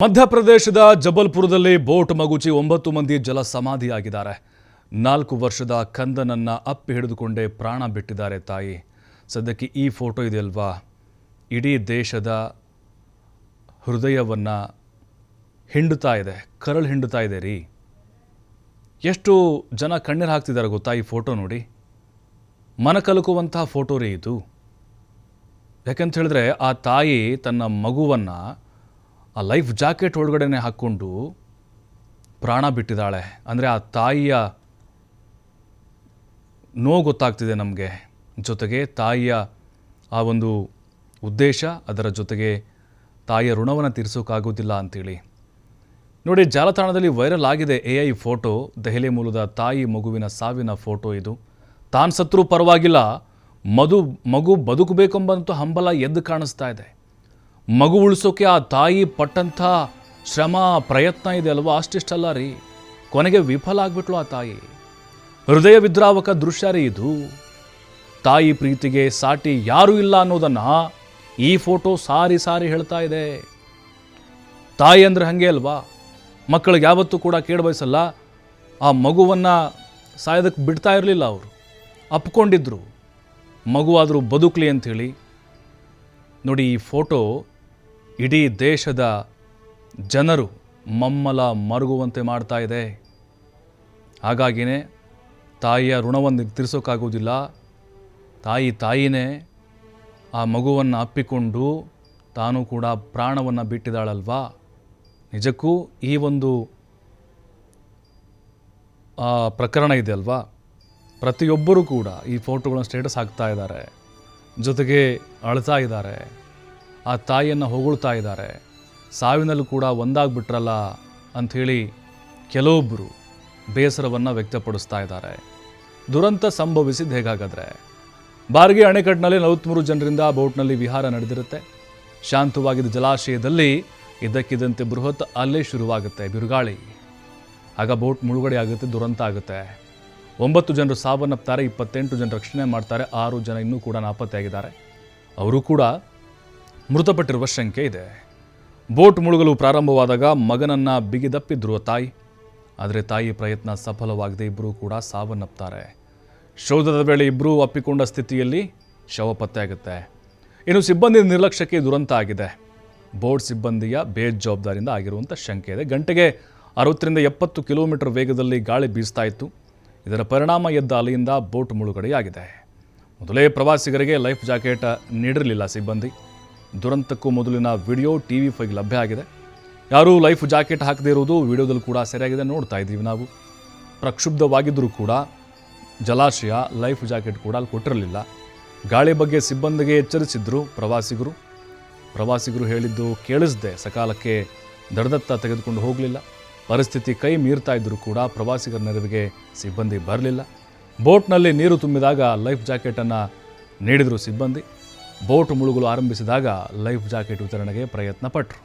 ಮಧ್ಯಪ್ರದೇಶದ ಜಬಲ್ಪುರದಲ್ಲಿ ಬೋಟ್ ಮಗುಚಿ 9 ಮಂದಿ ಜಲ ಸಮಾಧಿಯಾಗಿದ್ದಾರೆ. 4 ವರ್ಷದ ಕಂದನನ್ನ ಅಪ್ಪಿ ಹಿಡಿದುಕೊಂಡೇ ಪ್ರಾಣ ಬಿಟ್ಟಿದ್ದಾರೆ ತಾಯಿ. ಸದ್ಯಕ್ಕೆ ಈ ಫೋಟೋ ಇದೆಯಲ್ವಾ, ಇಡೀ ದೇಶದ ಹೃದಯವನ್ನ ಹಿಂಡುತ್ತಾ ಇದೆ, ಕರಳು ಹಿಂಡುತ್ತಾ ಇದೆ ರೀ. ಎಷ್ಟು ಜನ ಕಣ್ಣೀರು ಹಾಕ್ತಿದ್ದಾರೆ ಗೊತ್ತಾ ಈ ಫೋಟೋ ನೋಡಿ. ಮನ ಕಲಕುವಂತಹ ಫೋಟೋ ರೀ ಇದು. ಯಾಕಂತ ಹೇಳಿದ್ರೆ ಆ ತಾಯಿ ತನ್ನ ಮಗುವನ್ನು ಆ ಲೈಫ್ ಜಾಕೆಟ್ ಒಳಗಡೆನೆ ಹಾಕ್ಕೊಂಡು ಪ್ರಾಣ ಬಿಟ್ಟಿದ್ದಾಳೆ. ಅಂದರೆ ಆ ತಾಯಿಯ ನೋವು ಗೊತ್ತಾಗ್ತಿದೆ ನಮಗೆ. ಜೊತೆಗೆ ತಾಯಿಯ ಆ ಒಂದು ಉದ್ದೇಶ, ಅದರ ಜೊತೆಗೆ ತಾಯಿಯ ಋಣವನ್ನು ತೀರಿಸೋಕ್ಕಾಗೋದಿಲ್ಲ ಅಂತೇಳಿ ನೋಡಿ. ಜಾಲತಾಣದಲ್ಲಿ ವೈರಲ್ ಆಗಿದೆ AI ಫೋಟೋ. ದೆಹಲಿ ಮೂಲದ ತಾಯಿ ಮಗುವಿನ ಸಾವಿನ ಫೋಟೋ ಇದು. ತಾನು ಸತ್ರೂ ಪರವಾಗಿಲ್ಲ, ಮಗು ಬದುಕಬೇಕೆಂಬಂತೂ ಹಂಬಲ ಎದ್ದು ಕಾಣಿಸ್ತಾ ಇದೆ. ಮಗು ಉಳಿಸೋಕೆ ಆ ತಾಯಿ ಪಟ್ಟಂಥ ಶ್ರಮ ಪ್ರಯತ್ನ ಇದೆ ಅಲ್ವಾ, ಅಷ್ಟಿಷ್ಟಲ್ಲ ರೀ. ಕೊನೆಗೆ ವಿಫಲ ಆಗ್ಬಿಟ್ಲು ಆ ತಾಯಿ. ಹೃದಯ ವಿದ್ರಾವಕ ದೃಶ್ಯ ರೀ ಇದು. ತಾಯಿ ಪ್ರೀತಿಗೆ ಸಾಟಿ ಯಾರೂ ಇಲ್ಲ ಅನ್ನೋದನ್ನು ಈ ಫೋಟೋ ಸಾರಿ ಸಾರಿ ಹೇಳ್ತಾ ಇದೆ. ತಾಯಿ ಅಂದರೆ ಹಾಗೆ ಅಲ್ವಾ, ಮಕ್ಕಳಿಗೆ ಯಾವತ್ತೂ ಕೂಡ ಕೇಳ ಬಯಸಲ್ಲ. ಆ ಮಗುವನ್ನು ಸಾಯೋದಕ್ಕೆ ಬಿಡ್ತಾ ಇರಲಿಲ್ಲ, ಅವರು ಅಪ್ಕೊಂಡಿದ್ರು ಮಗುವಾದರೂ ಬದುಕಲಿ ಅಂಥೇಳಿ. ನೋಡಿ ಈ ಫೋಟೋ ಇಡೀ ದೇಶದ ಜನರು ಮಮ್ಮಲ ಮರುಗುವಂತೆ ಮಾಡ್ತಾ ಇದೆ. ಹಾಗಾಗಿಯೇ ತಾಯಿಯ ಋಣವನ್ನು ತೀರಿಸೋಕ್ಕಾಗೋದಿಲ್ಲ. ತಾಯಿನೇ ಆ ಮಗುವನ್ನು ಅಪ್ಪಿಕೊಂಡು ತಾನು ಕೂಡ ಪ್ರಾಣವನ್ನು ಬಿಟ್ಟಿದ್ದಾಳಲ್ವಾ. ನಿಜಕ್ಕೂ ಈ ಒಂದು ಪ್ರಕರಣ ಇದೆ ಅಲ್ವಾ, ಪ್ರತಿಯೊಬ್ಬರೂ ಕೂಡ ಈ ಫೋಟೋಗಳನ್ನ ಸ್ಟೇಟಸ್ ಹಾಕ್ತಾ ಇದ್ದಾರೆ, ಜೊತೆಗೆ ಅಳ್ತಾ ಇದ್ದಾರೆ, ಆ ತಾಯಿಯನ್ನು ಹೊಗಳ್ತಾ ಇದ್ದಾರೆ. ಸಾವಿನಲ್ಲೂ ಕೂಡ ಒಂದಾಗ್ಬಿಟ್ರಲ್ಲ ಅಂಥೇಳಿ ಕೆಲವೊಬ್ಬರು ಬೇಸರವನ್ನು ವ್ಯಕ್ತಪಡಿಸ್ತಾ ಇದ್ದಾರೆ. ದುರಂತ ಸಂಭವಿಸಿದ್ದು ಹೇಗಾಗದ್ರೆ, ಬಾರ್ಗಿ ಅಣೆಕಟ್ಟಿನಲ್ಲಿ 43 ಜನರಿಂದ ಬೋಟ್ನಲ್ಲಿ ವಿಹಾರ ನಡೆದಿರುತ್ತೆ. ಶಾಂತವಾಗಿದ್ದ ಜಲಾಶಯದಲ್ಲಿ ಇದ್ದಕ್ಕಿದ್ದಂತೆ ಬೃಹತ್ ಅಲೆ ಶುರುವಾಗುತ್ತೆ, ಬಿರುಗಾಳಿ. ಆಗ ಬೋಟ್ ಮುಳುಗಡೆ ಆಗುತ್ತೆ, ದುರಂತ ಆಗುತ್ತೆ. 9 ಜನರು ಸಾವನ್ನಪ್ತಾರೆ, 28 ಜನ ರಕ್ಷಣೆ ಮಾಡ್ತಾರೆ, 6 ಜನ ಇನ್ನೂ ಕೂಡ ನಾಪತ್ತೆಯಾಗಿದ್ದಾರೆ. ಅವರು ಕೂಡ ಮೃತಪಟ್ಟಿರುವ ಶಂಕೆ ಇದೆ. ಬೋಟ್ ಮುಳುಗಲು ಪ್ರಾರಂಭವಾದಾಗ ಮಗನನ್ನು ಬಿಗಿದಪ್ಪಿದ್ರು ತಾಯಿ. ಆದರೆ ತಾಯಿ ಪ್ರಯತ್ನ ಸಫಲವಾಗದೆ ಇಬ್ಬರೂ ಕೂಡ ಸಾವನ್ನಪ್ತಾರೆ. ಶೋಧದ ವೇಳೆ ಇಬ್ಬರೂ ಅಪ್ಪಿಕೊಂಡ ಸ್ಥಿತಿಯಲ್ಲಿ ಶವ ಪತ್ತೆಯಾಗುತ್ತೆ. ಇನ್ನು ಸಿಬ್ಬಂದಿ ನಿರ್ಲಕ್ಷ್ಯಕ್ಕೆ ದುರಂತ ಆಗಿದೆ. ಬೋಟ್ ಸಿಬ್ಬಂದಿಯ ಬೇಜವಾಬ್ದಾರಿಯಿಂದ ಆಗಿರುವಂಥ ಶಂಕೆ ಇದೆ. ಗಂಟೆಗೆ 60ರಿಂದ 70 ಕಿಲೋಮೀಟರ್ ವೇಗದಲ್ಲಿ ಗಾಳಿ ಬೀಸ್ತಾ ಇತ್ತು. ಇದರ ಪರಿಣಾಮ ಎದ್ದ ಅಲೆಯಿಂದ ಬೋಟ್ ಮುಳುಗಡೆಯಾಗಿದೆ. ಮೊದಲೇ ಪ್ರವಾಸಿಗರಿಗೆ ಲೈಫ್ ಜಾಕೆಟ್ ನೀಡಿರಲಿಲ್ಲ ಸಿಬ್ಬಂದಿ. ದುರಂತಕ್ಕೂ ಮೊದಲಿನ ವಿಡಿಯೋ TV5 ಲಭ್ಯ ಆಗಿದೆ. ಯಾರೂ ಲೈಫ್ ಜಾಕೆಟ್ ಹಾಕದೇ ಇರುವುದು ವಿಡಿಯೋದಲ್ಲಿ ಕೂಡ ಸರಿಯಾಗಿದೆ, ನೋಡ್ತಾ ಇದ್ದೀವಿ ನಾವು. ಪ್ರಕ್ಷುಬ್ಧವಾಗಿದ್ದರೂ ಕೂಡ ಜಲಾಶಯ ಲೈಫ್ ಜಾಕೆಟ್ ಕೂಡ ಅಲ್ಲಿ ಕೊಟ್ಟಿರಲಿಲ್ಲ. ಗಾಳಿ ಬಗ್ಗೆ ಸಿಬ್ಬಂದಿಗೆ ಎಚ್ಚರಿಸಿದ್ರು ಪ್ರವಾಸಿಗರು ಹೇಳಿದ್ದು ಕೇಳಿಸದೆ ಸಕಾಲಕ್ಕೆ ದಡದತ್ತ ತೆಗೆದುಕೊಂಡು ಹೋಗಲಿಲ್ಲ. ಪರಿಸ್ಥಿತಿ ಕೈ ಮೀರ್ತಾ ಇದ್ದರೂ ಕೂಡ ಪ್ರವಾಸಿಗರ ನೆರವಿಗೆ ಸಿಬ್ಬಂದಿ ಬರಲಿಲ್ಲ. ಬೋಟ್ನಲ್ಲಿ ನೀರು ತುಂಬಿದಾಗ ಲೈಫ್ ಜಾಕೆಟನ್ನು ನೀಡಿದರು ಸಿಬ್ಬಂದಿ. ಬೋಟ್ ಮುಳುಗಲು ಆರಂಭಿಸಿದಾಗ ಲೈಫ್ ಜಾಕೆಟ್ ವಿತರಣೆಗೆ ಪ್ರಯತ್ನ ಪಟ್ಟರು.